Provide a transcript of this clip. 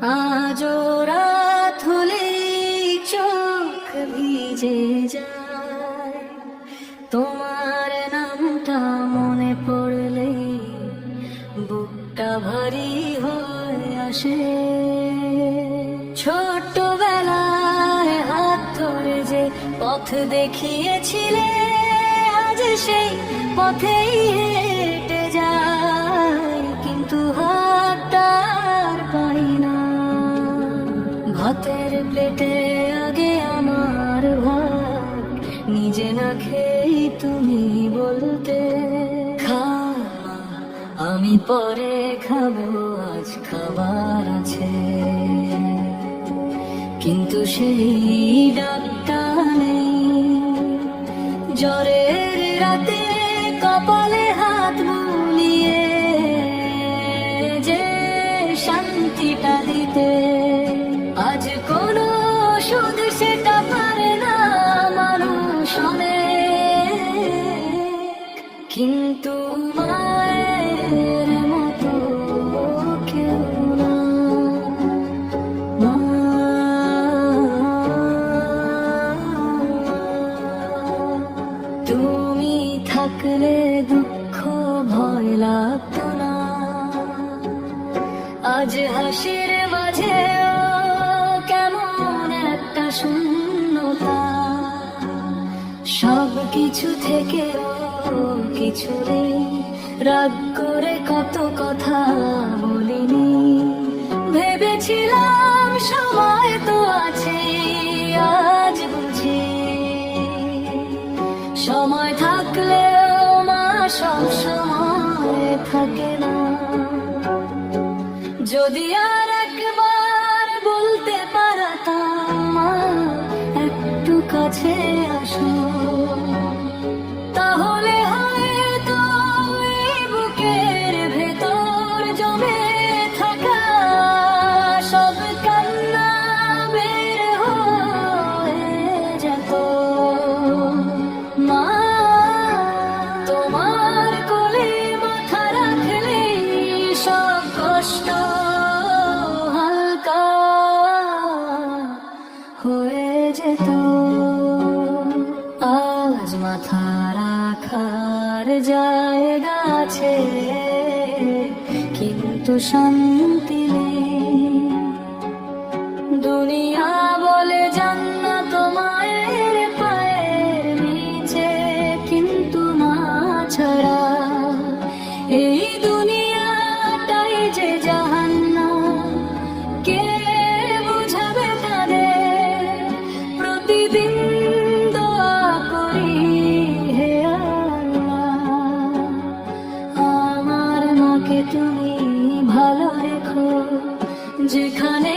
আজও রাত হলেই চোখ ভিজে যায়, তোমার নামটা মনে পড়লেই বুকটা ভারী হয়ে আসে। ছোটবেলায় হাত ধরে যে পথ দেখিয়েছিলে, আজ সেই পথেই হেঁটে যায়, কিন্তু হাতটা আর পাই না। ভাতের প্লেটে আগে আমার ভাগ, নিজে না খেয়েই তুমি বলতে খা, আমি পরে খাবো, আজ খাবার আছে। কিন্তু সেই ডাকটা নেই। জ্বরের রাতে কপালে হাত বুলিয়ে যে শান্তিটা দিতে, আজ কোনো সুদ সেটা পারে না মানুষ অনেক, কিন্তু মায়ের মতো কেউ না। তুমি থাকলে দুঃখ ভয় লাগতো না, আজ হাসির মাঝে কেমন একটা শূন্যতা। সব কিছু থেকে কিছু নেই, রাগ করে কত কথা বলিনি। ভেবেছিলাম সময় তো আছে, আজ বুঝি সময় থাকলেও মা সব সময় থাকে না। যদি আর একবার বলতে পারতাম মা একটু কাছে আসো, তাহলে হয়তো এই বুকের ভেতর জমে থাকা সব কান্না বের হয়ে যেত। মা, তোমার কোলে মাথা রাখলেই সব কষ্ট হালকা হয়ে যেত। আজ মাথা রাখার জায়গা আছে, কিন্তু শান্তি নেই। দুনিয়া বলে জান্নাত মায়ের পায়ের নিচে, কিন্তু মা ছাড়া এই দুনিয়াটাই যে জাহান্নাম। কে বুঝাবে তাদের? প্রতিদিন দোয়া করি, হে আল্লাহ আমার মাকে তুমি ভালো রেখো, যেখানে